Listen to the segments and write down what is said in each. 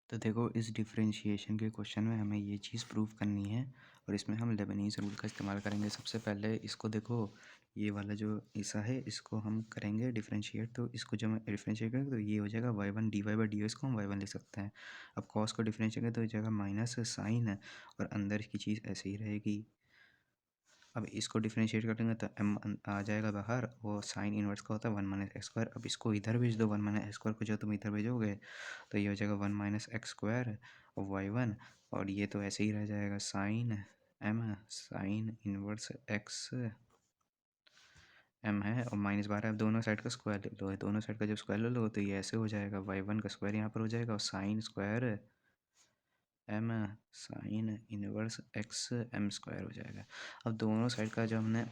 तो देखो इस डिफरेंशिएशन के क्वेश्चन में हमें ये चीज़ प्रूव करनी है और इसमें हम लेबनीज़ रूल का इस्तेमाल करेंगे। सबसे पहले इसको देखो, ये वाला जो ऐसा है इसको हम करेंगे डिफरेंशिएट। तो इसको जब हम डिफरेंशिएट करेंगे तो ये हो जाएगा y1 dy बाई dy, इसको हम y1 लिख सकते हैं। अब कॉस को डिफरेंशिएट करेंगे तो हो जाएगा माइनस साइन है और अंदर की चीज़ ऐसे ही रहेगी। अब इसको डिफरेंशिएट करेंगे तो m आ जाएगा बाहर, वो साइन इनवर्स का होता है 1 माइनस एक्स स्क्वायर। अब इसको इधर भेज दो, 1 माइनस एक्स स्क्वायर को जो तुम इधर भेजोगे तो ये हो जाएगा 1 माइनस एक्स स्क्वायर y1, और ये तो ऐसे ही रह जाएगा sine m sine inverse x m है और माइनस बारह। अब दोनों साइड का स्क्वायर ले लो, दोनों साइड का जब स्क्वायर ले लो तो ये ऐसे हो जाएगा, y1 का स्क्वायर यहाँ पर हो जाएगा और sine square m sine inverse x m square हो जाएगा। अब दोनों साइड का जो हमने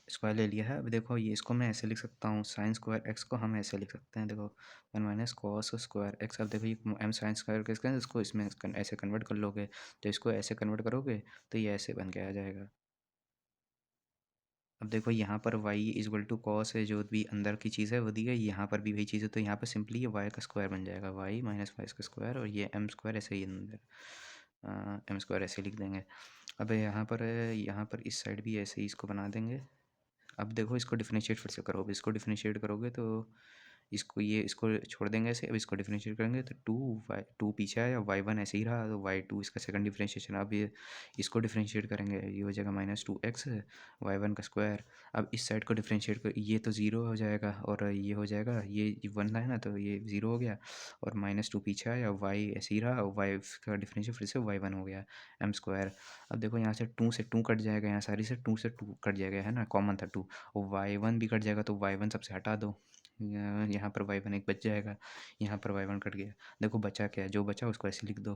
स्क्वायर ले लिया है, अब देखो ये इसको मैं ऐसे लिख सकता हूँ, साइन स्क्वायर एक्स को हम ऐसे लिख सकते हैं, देखो 1 माइनस कॉस स्क्वायर एक्स। अब देखो ये एम साइन स्क्वायर एक्स का इसको इसमें ऐसे कन्वर्ट कर लोगे, तो इसको ऐसे कन्वर्ट करोगे तो ये ऐसे बन के आ जाएगा। अब देखो यहाँ पर y इजवल टू कॉस है, जो भी अंदर की चीज़ है वो दी गई, यहाँ पर भी वही चीज़ है, तो यहाँ पर सिंपली ये y का स्क्वायर बन जाएगा, y माइनस वाई का स्क्वायर, और ये m स्क्वायर ऐसे ही अंदर m स्क्वायर ऐसे लिख देंगे। अब यहाँ पर इस साइड भी ऐसे ही इसको बना देंगे। अब देखो इसको डिफरेंशिएट फिर से करो, अब इसको डिफरेंशिएट करोगे तो इसको छोड़ देंगे ऐसे। अब इसको डिफरेंशिएट करेंगे तो 2 पीछे आया, y1 ऐसे ही रहा, तो y2 इसका सेकंड डिफरेंशिएशन। अब ये इसको डिफरेंशिएट करेंगे, ये हो जाएगा माइनस 2x y1 का स्क्वायर। अब इस साइड को डिफरेंशिएट कर, ये तो ज़ीरो हो जाएगा और ये हो जाएगा, ये 1 है ना तो ये ज़ीरो हो गया, और -2 पीछे आया, y ऐसे ही रहा, y का डिफरेंशिएट फिर से y1 हो गया m स्क्वायर। अब देखो यहाँ से 2 से 2 कट जाएगा, यहाँ सारी से 2 से 2 कट जाएगा, है ना, कॉमन था 2, और y1 भी कट जाएगा, तो y1 सबसे हटा दो, यहाँ पर y1 एक बच जाएगा, यहाँ पर y1 कट गया। देखो बचा क्या है, जो बचा उसको ऐसे लिख दो।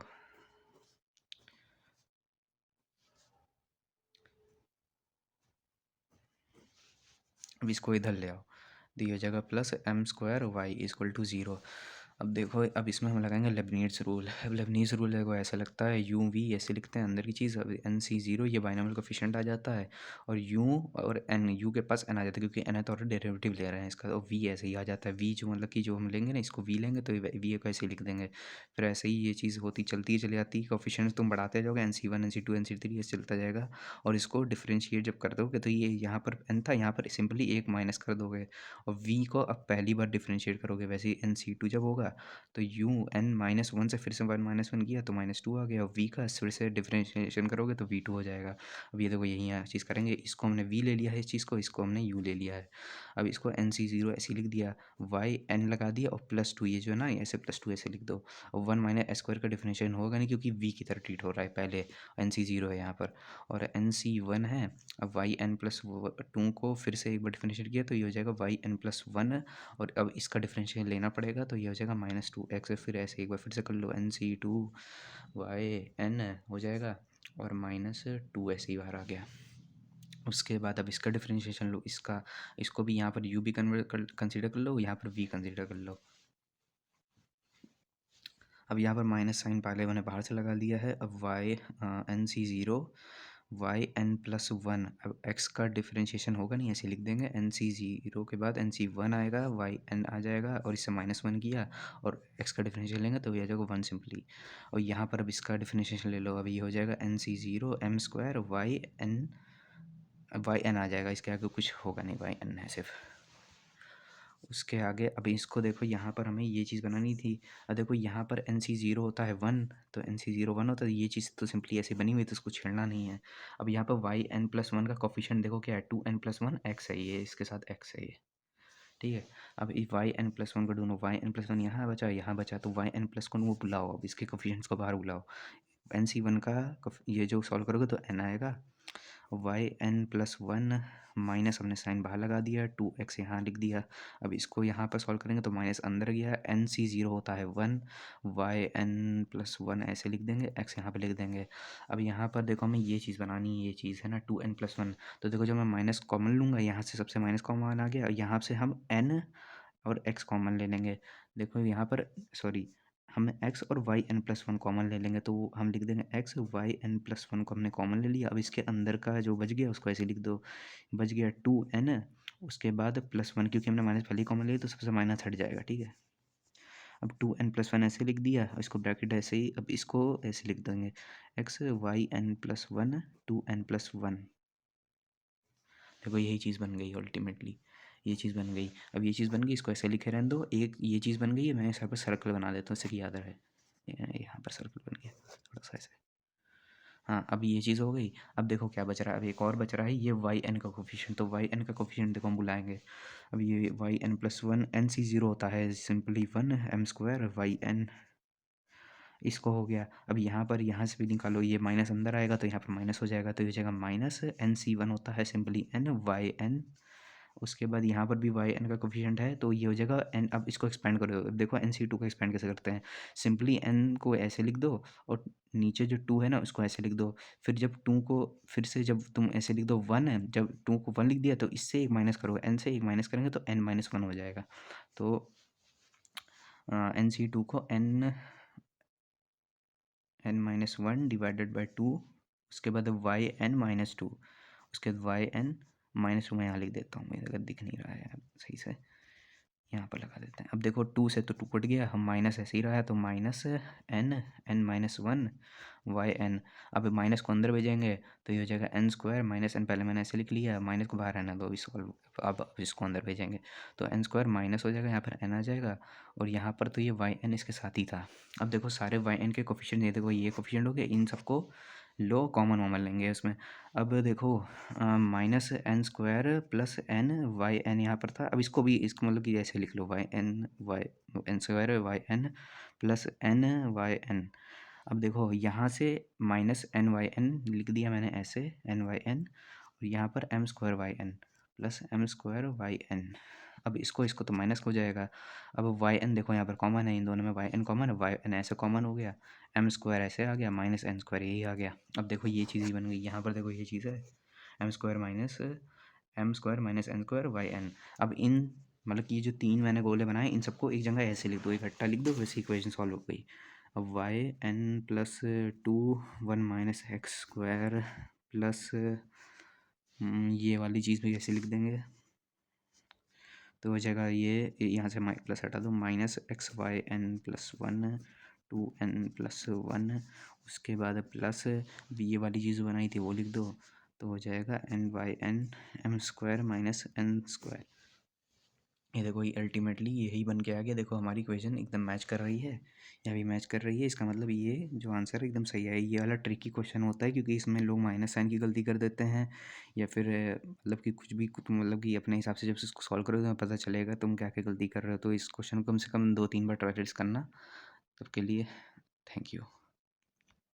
अब इसको इधर ले आओ, तो ये हो जाएगा plus m square y equal to 0। अब देखो, अब इसमें हम लगाएंगे लेबनीज़ रूल। अब लेबनीज़ रूल देखो ऐसा लगता है, u v ऐसे लिखते हैं अंदर की चीज़। अब n c 0 ये बाइनोमियल कोफिशिएंट आ जाता है, और u और n, u के पास n आ जाता है क्योंकि n है तो ऑलरेडी डेरिवेटिव ले रहे हैं इसका, और v ऐसे ही आ जाता है। v जो मतलब कि जो हम लेंगे ना, इसको v लेंगे तो v को ऐसे ही लिख देंगे। फिर ऐसे ही ये चीज़ होती चलती चली जाती है, कोफिशिएंट तुम बढ़ाते जाओगे, nc1 nc2 nc3 ऐसे चलता जाएगा। और इसको डिफरेंशिएट जब कर दोगे तो ये यहाँ पर n था, यहाँ पर सिंपली एक माइनस कर दोगे, और v को अब पहली बार डिफरेंशिएट करोगे। वैसे ही nc2 जब होगा तो u n -1 से फिर से 1 -1 किया तो -2 आ गया, और v का फिर से डिफरेंशिएशन करोगे तो v2 हो जाएगा। अब ये देखो यही यहाँ चीज़ करेंगे, इसको हमने v ले लिया है, इस चीज़ को, इसको हमने u ले लिया है। अब इसको nc0 ऐसे लिख दिया, y n लगा दिया, और +2 ये जो है ना, ऐसे +2 ऐसे लिख दो। और 1 माइनस s स्क्वायर का डिफरेंशिएशन होगा नहीं क्योंकि v की तरह ट्रीट हो रहा है, पहले nc0 है यहाँ पर, और nc1 है। अब yn+2 को फिर से एक बार डिफरेंशिएट किया तो ये हो जाएगा yn+1, और अब इसका डिफरेंशिएशन लेना पड़ेगा तो ये हो जाएगा -2x। फिर ऐसे एक बार फिर से कर लो, nc2 yn हो जाएगा, और -2 ऐसे ही बाहर आ गया। उसके बाद अब इसका डिफरेंशिएशन लो, इसको भी यहाँ पर u भी कंसीडर कर लो, यहाँ पर v कंसीडर कर लो। अब यहाँ पर माइनस साइन पहले मैंने बाहर से लगा दिया है। अब nc0 yn+1, अब x का डिफरेंशिएशन होगा नहीं, ऐसे लिख देंगे, nc0 के बाद nc1 आएगा, yn आ जाएगा, और इससे -1 किया और x का डिफरेंशिएशन लेंगे तो ये आ जाएगा 1 सिंपली। और यहाँ पर अब इसका डिफरेंशिएशन ले लो, अब ये हो जाएगा nc0 m स्क्वायर yn आ जाएगा, इसके आगे कुछ होगा नहीं, yn है सिर्फ। उसके आगे अब इसको देखो, यहाँ पर हमें ये चीज़ बनानी थी। अब देखो यहाँ पर nc0 होता है 1, तो nc0 1 होता है, ये चीज़ तो सिंपली ऐसे बनी हुई, तो इसको छेड़ना नहीं है। अब यहाँ पर yn+1 का कोफिशिएंट देखो क्या है, 2n+1 x है, ये इसके साथ x है ये, ठीक है। अब इस yn+1 को ढूंढो, yn+1 यहाँ बचा तो yn+ को वो बुलाओ, अब इसके कोफिशिएंट्स को बाहर बुलाओ। nc1 का ये जो सॉल्व करोगे तो n आएगा, yn+1 माइनस हमने साइन बाहर लगा दिया, 2x यहाँ लिख दिया। अब इसको यहाँ पर सॉल्व करेंगे तो माइनस अंदर गया, nc0 होता है 1, yn+1 ऐसे लिख देंगे, x यहाँ पे लिख देंगे। अब यहाँ पर देखो हमें ये चीज़ बनानी है, ये चीज़ है ना 2n+1, तो देखो जब मैं माइनस कॉमन लूँगा, यहाँ से सबसे माइनस कॉमन आ गया, यहाँ से हम n और x कॉमन ले लेंगे। देखो यहाँ पर सॉरी, हम x और yn+1 कॉमन ले लेंगे, तो हम लिख देंगे x yn+1 को हमने कॉमन ले लिया। अब इसके अंदर का जो बच गया उसको ऐसे लिख दो, बच गया 2n, उसके बाद +1, क्योंकि हमने माइनस पहले ही कॉमन लिया तो सबसे माइनस हट जाएगा, ठीक है। अब 2n+1 ऐसे लिख दिया, इसको ब्रैकेट ऐसे ही, अब इसको ऐसे लिख देंगे x yn+1 2n+1। देखो यही चीज़ बन गई अल्टीमेटली, ये चीज़ बन गई। अब ये चीज़ बन गई, इसको ऐसे लिखे रहने दो। एक ये चीज़ बन गई है, मैं यहाँ पर सर्कल बना देता हूँ, इससे कि याद रहे। यहाँ पर सर्कल बन गया थोड़ा सा ऐसे। हाँ, अब ये चीज़ हो गई। अब देखो क्या बच रहा है, अब एक और बच रहा है, ये वाई एन का कोफिशिएंट। तो वाई एन का कोफिशिएंट देखो हम बुलाएंगे। अब ये y n plus one, n C zero होता है सिंपली 1m² वाई एन, इसको हो गया। अब यहाँ पर यहाँ से भी निकालो, ये माइनस अंदर आएगा तो यहाँ पर माइनस हो जाएगा, तो ये जगह माइनस NC1 होता है सिंपली n वाई एन। उसके बाद यहाँ पर भी वाई एन का कोफिशिएंट है, तो ये हो जाएगा n। अब इसको एक्सपेंड करो, अब देखो NC2 को एक्सपेंड कैसे करते हैं। सिंपली n को ऐसे लिख दो और नीचे जो 2 है ना उसको ऐसे लिख दो। फिर जब 2 को फिर से जब तुम ऐसे लिख दो 1 है, जब 2 को 1 लिख दिया तो इससे एक माइनस करो, n से एक माइनस करेंगे तो n-1 हो जाएगा। तो NC2 को n-1 डिवाइडेड बाई 2, उसके बाद yn-2, उसके बाद yn-2 मैं यहाँ लिख देता हूँ, मेरे अगर दिख नहीं रहा है यार सही से, यहाँ पर लगा देते हैं। अब देखो 2 से तो 2 कट गया, हम माइनस ऐसे ही रहा है, तो -n वाई एन। अब माइनस को अंदर भेजेंगे तो ये हो जाएगा n² माइनस n, पहले मैंने ऐसे लिख लिया, माइनस को बाहर रहना दो इसको। अब इसको अंदर भेजेंगे तो n² माइनस हो जाएगा, यहाँ पर n आ जाएगा, और यहाँ पर तो ये वाई एन इसके साथ ही था। अब देखो सारे वाई एन के कोफिशिएंट, ये देखो ये कोफिशिएंट हो गए, इन सबको लो कॉमन वॉमन लेंगे उसमें। अब देखो -n² plus n y N यहाँ पर था, अब इसको भी, इसको मतलब कि ऐसे लिख लो n² y n plus n y n. अब देखो यहाँ से -n/n लिख दिया मैंने ऐसे, n/n, और यहाँ पर m² y n plus m² y n. अब इसको तो माइनस हो जाएगा। अब वाई एन देखो यहाँ पर कॉमन है, इन दोनों में वाई एन कॉमन है, वाई एन ऐसे कॉमन हो गया, m² ऐसे आ गया, -n² यही आ गया। अब देखो ये चीज़ ही बन गई, यहाँ पर देखो ये चीज़ है m² minus n² y n. अब इन मतलब कि ये जो 3 मैंने गोले बनाए, इन सबको एक जगह ऐसे लिख दो, इकट्ठा लिख दो, वैसे इक्वेशन सॉल्व हो गई। अब y n plus 2 1 minus x² plus ये वाली चीज़ भी ऐसे लिख देंगे, तो हो जाएगा ये यहाँ से प्लस हटा दो, -xy(n+1 2n+1), उसके बाद प्लस ये वाली चीज़ बनाई थी वो लिख दो, तो हो जाएगा n/n m² माइनस n²। ये देखो ये अल्टीमेटली यही बन के आ गया। देखो हमारी इक्वेशन एकदम मैच कर रही है, यहाँ भी मैच कर रही है, इसका मतलब ये जो आंसर है एकदम सही है। ये वाला ट्रिकी क्वेश्चन होता है क्योंकि इसमें लोग माइनस साइन की गलती कर देते हैं, या फिर मतलब कि कुछ भी मतलब कि अपने हिसाब से जब इसको सॉल्व करोगे तो पता चलेगा तुम क्या क्या गलती कर रहे हो। तो इस क्वेश्चन को कम से कम 2-3 बार ट्राई करना। तब के लिए थैंक यू।